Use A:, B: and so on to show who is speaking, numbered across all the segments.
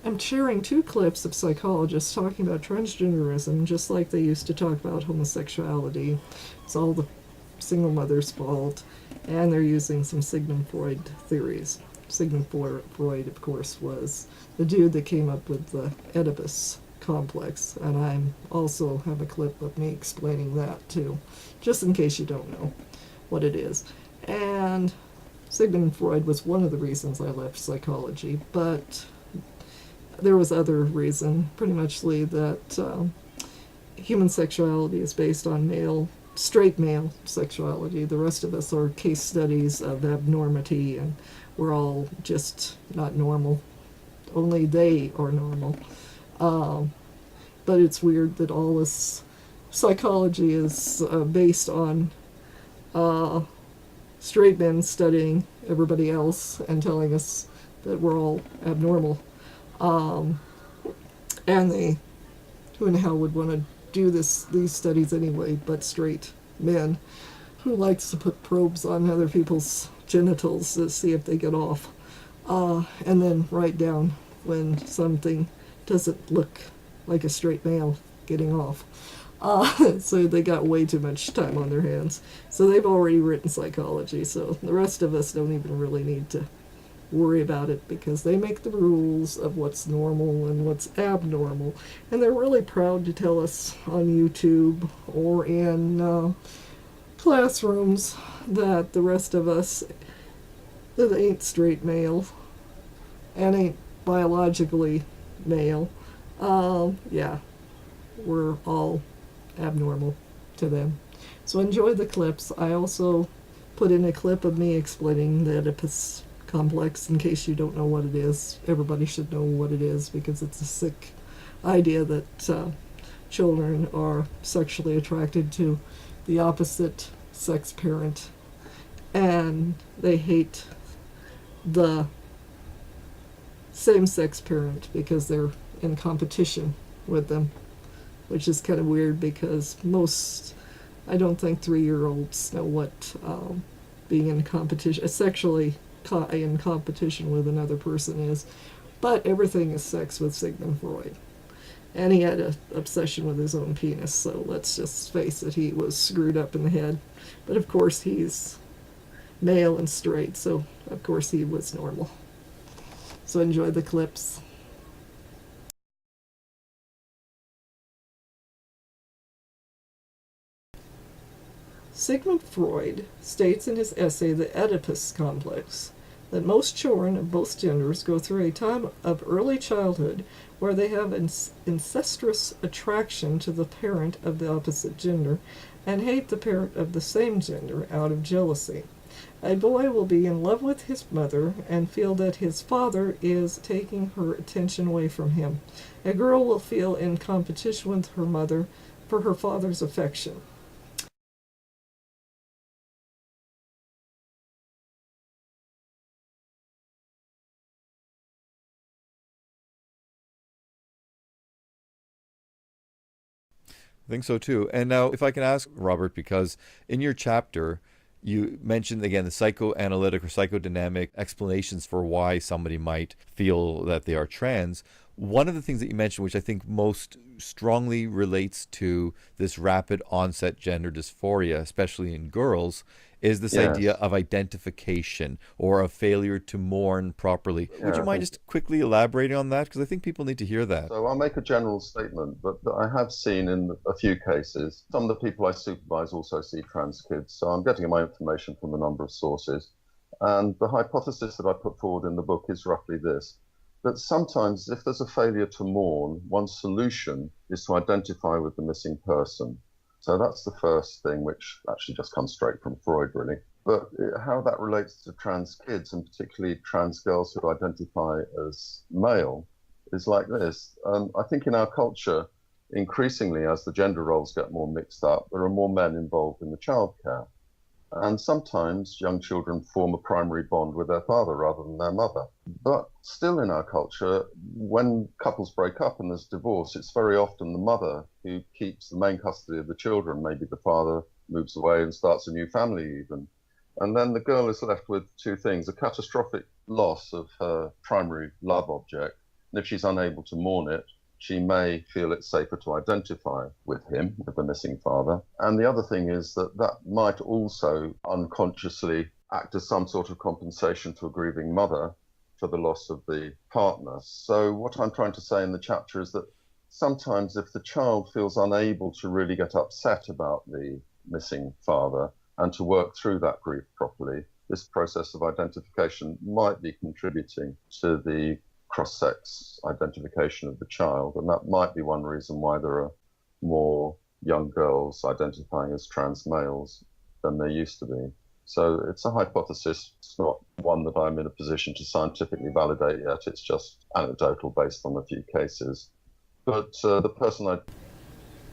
A: I'm sharing two clips of psychologists talking about transgenderism, just like they used to talk about homosexuality. It's all the single mother's fault, and they're using some Sigmund Freud theories. Sigmund Freud, of course, was the dude that came up with the Oedipus Complex, and I also have a clip of me explaining that too, just in case you don't know what it is. And Sigmund Freud was one of the reasons I left psychology, but there was other reason, pretty much that human sexuality is based on straight male sexuality. The rest of us are case studies of abnormity, and we're all just not normal. Only they are normal. Um, but it's weird that all this psychology is based on uh, straight men studying everybody else and telling us that we're all abnormal. Um, and who in the hell would want to do these studies anyway, but straight men who likes to put probes on other people's genitals to see if they get off, and then write down when something doesn't look like a straight male getting off. So they got way too much time on their hands. So they've already written psychology, so the rest of us don't even really need to worry about it because they make the rules of what's normal and what's abnormal. And they're really proud to tell us on YouTube or in classrooms that the rest of us that ain't straight male and ain't biologically male, yeah, we're all abnormal to them. So enjoy the clips. I also put in a clip of me explaining the Oedipus Complex in case you don't know what it is. Everybody should know what it is because it's a sick idea that children are sexually attracted to the opposite sex parent and they hate the same sex parent because they're in competition with them, which is kind of weird because I don't think 3-year-olds know what being in competition, sexually in competition with another person is. But everything is sex with Sigmund Freud. And he had an obsession with his own penis, so let's just face it, he was screwed up in the head. But of course, he's male and straight, so of course he was normal. So enjoy the clips. Sigmund Freud states in his essay The Oedipus Complex that most children of both genders go through a time of early childhood where they have incestuous attraction to the parent of the opposite gender and hate the parent of the same gender out of jealousy. A boy will be in love with his mother and feel that his father is taking her attention away from him. A girl will feel in competition with her mother for her father's affection.
B: I think so too. And now, if I can ask, Robert, because in your chapter, you mentioned again the psychoanalytic or psychodynamic explanations for why somebody might feel that they are trans. One of the things that you mentioned, which I think most strongly relates to this rapid onset gender dysphoria, especially in girls, is this idea
C: Yes.
B: of identification or a failure to mourn properly. Would
C: Yeah,
B: you
C: I
B: mind
C: think
B: just quickly elaborating on that? Because I think people need to hear that.
C: so. I'll make a general statement, but that I have seen in a few cases, some of the people I supervise also see trans kids. So I'm getting my information from a number of sources. And the hypothesis that I put forward in the book is roughly this, that sometimes if there's a failure to mourn, one solution is to identify with the missing person. So that's the first thing, which actually just comes straight from Freud, really. But how that relates to trans kids, and particularly trans girls who identify as male, is like this. I think in our culture, increasingly, as the gender roles get more mixed up, there are more men involved in the childcare. And sometimes young children form a primary bond with their father rather than their mother. But still in our culture, when couples break up and there's divorce, it's very often the mother who keeps the main custody of the children. Maybe the father moves away and starts a new family even. And then the girl is left with two things: a catastrophic loss of her primary love object, And if she's unable to mourn it, she may feel it's safer to identify with him, with the missing father. And the other thing is that that might also unconsciously act as some sort of compensation to a grieving mother for the loss of the partner. So what I'm trying to say in the chapter is that sometimes if the child feels unable to really get upset about the missing father and to work through that grief properly, this process of identification might be contributing to the cross-sex identification of the child. And that might be one reason why there are more young girls identifying as trans males than there used to be. So it's a hypothesis. It's not one that I'm in a position to scientifically validate yet. It's just anecdotal based on a few cases. But the person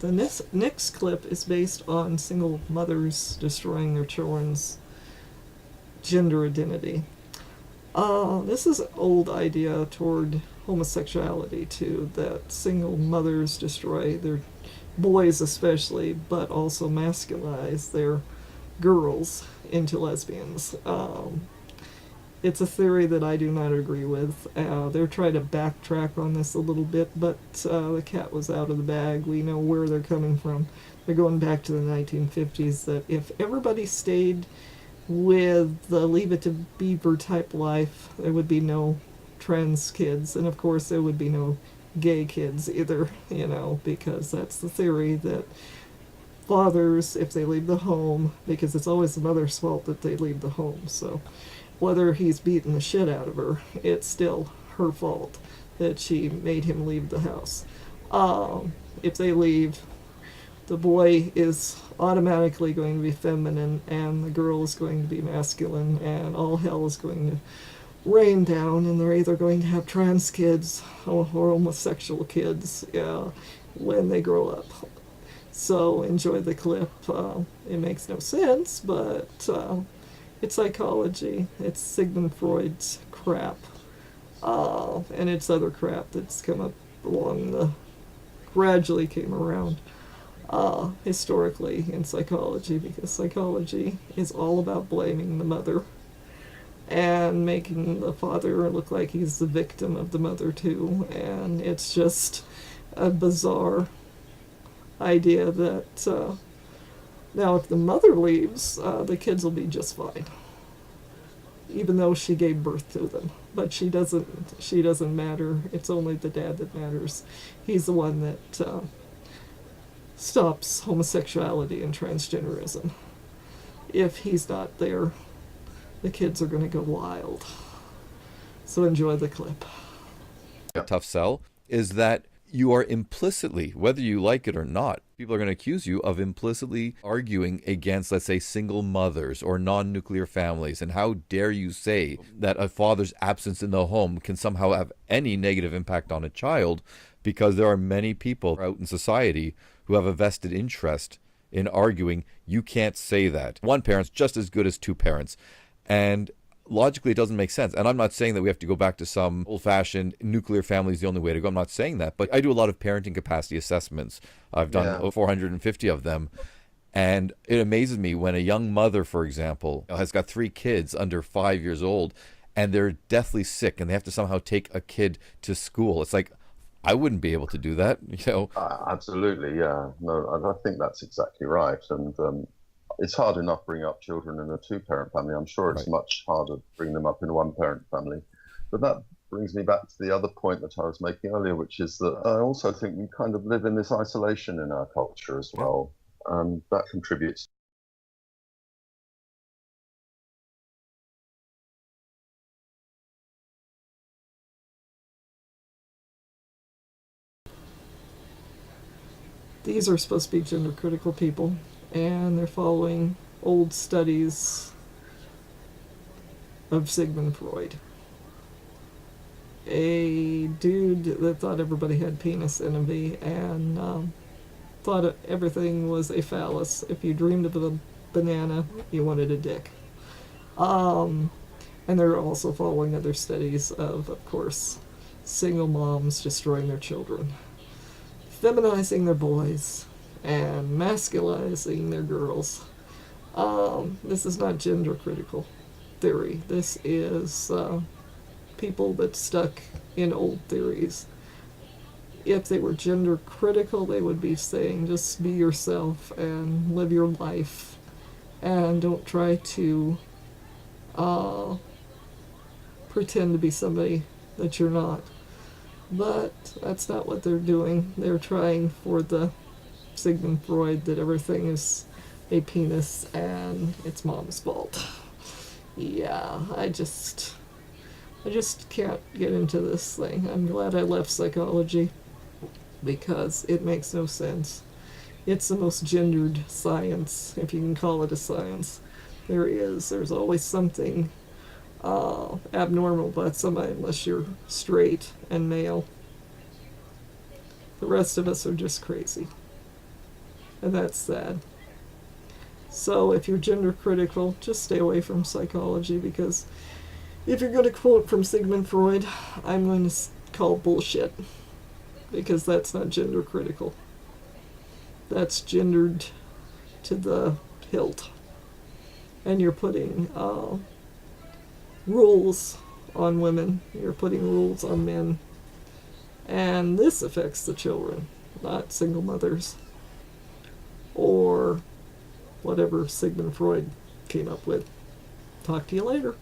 A: The next clip is based on single mothers destroying their children's gender identity. This is an old idea toward homosexuality too, that single mothers destroy their boys especially, but also masculinize their girls into lesbians. It's a theory that I do not agree with. They're trying to backtrack on this a little bit, but the cat was out of the bag. We know where they're coming from. They're going back to the 1950s, that if everybody stayed with the Leave It to Beaver type life, there would be no trans kids, and of course there would be no gay kids either, because that's the theory that fathers, if they leave the home, because it's always the mother's fault that they leave the home, so whether he's beating the shit out of her, it's still her fault that she made him leave the house. If they leave, the boy is automatically going to be feminine and the girl is going to be masculine, and all hell is going to rain down, and they're either going to have trans kids or homosexual kids when they grow up. So enjoy the clip. It makes no sense, but it's psychology. It's Sigmund Freud's crap. And it's other crap that's come up gradually came around historically in psychology, because psychology is all about blaming the mother and making the father look like he's the victim of the mother too. And it's just a bizarre idea that now if the mother leaves, the kids will be just fine, even though she gave birth to them. But she doesn't matter. It's only the dad that matters. He's the one that stops homosexuality and transgenderism. If he's not there, the kids are going to go wild. So enjoy the clip.
B: A tough sell is that you are implicitly, whether you like it or not, people are going to accuse you of implicitly arguing against, let's say, single mothers or non-nuclear families. And how dare you say that a father's absence in the home can somehow have any negative impact on a child, because there are many people out in society who have a vested interest in arguing you can't say that. One parent's just as good as two parents. And logically, it doesn't make sense. And I'm not saying that we have to go back to some old-fashioned nuclear family is the only way to go. I'm not saying that. But I do a lot of parenting capacity assessments. I've done 450 of them. And it amazes me when a young mother, for example, has got 3 kids under 5 years old, and they're deathly sick, and they have to somehow take a kid to school. It's like, I wouldn't be able to do that,
C: Absolutely, yeah. No, I think that's exactly right. And it's hard enough bringing up children in a 2-parent family. I'm sure it's much harder to bring them up in a 1-parent family. But that brings me back to the other point that I was making earlier, which is that I also think we kind of live in this isolation in our culture as well. And that contributes.
A: These are supposed to be gender critical people, and they're following old studies of Sigmund Freud. A dude that thought everybody had penis envy and thought everything was a phallus. If you dreamed of a banana, you wanted a dick. And they're also following other studies of course, single moms destroying their children, feminizing their boys, and masculizing their girls. This is not gender critical theory. This is people that stuck in old theories. If they were gender critical, they would be saying just be yourself and live your life and don't try to pretend to be somebody that you're not. But that's not what they're doing. They're trying for the Sigmund Freud that everything is a penis and it's mom's fault. Yeah, I just can't get into this thing. I'm glad I left psychology because it makes no sense. It's the most gendered science, if you can call it a science, there is. There's always something abnormal about somebody unless you're straight and male. The rest of us are just crazy. And that's sad. So if you're gender critical, just stay away from psychology, because if you're going to quote from Sigmund Freud, I'm going to call bullshit, because that's not gender critical. That's gendered to the hilt. And you're putting rules on women. You're putting rules on men. And this affects the children, not single mothers. Or whatever Sigmund Freud came up with. Talk to you later.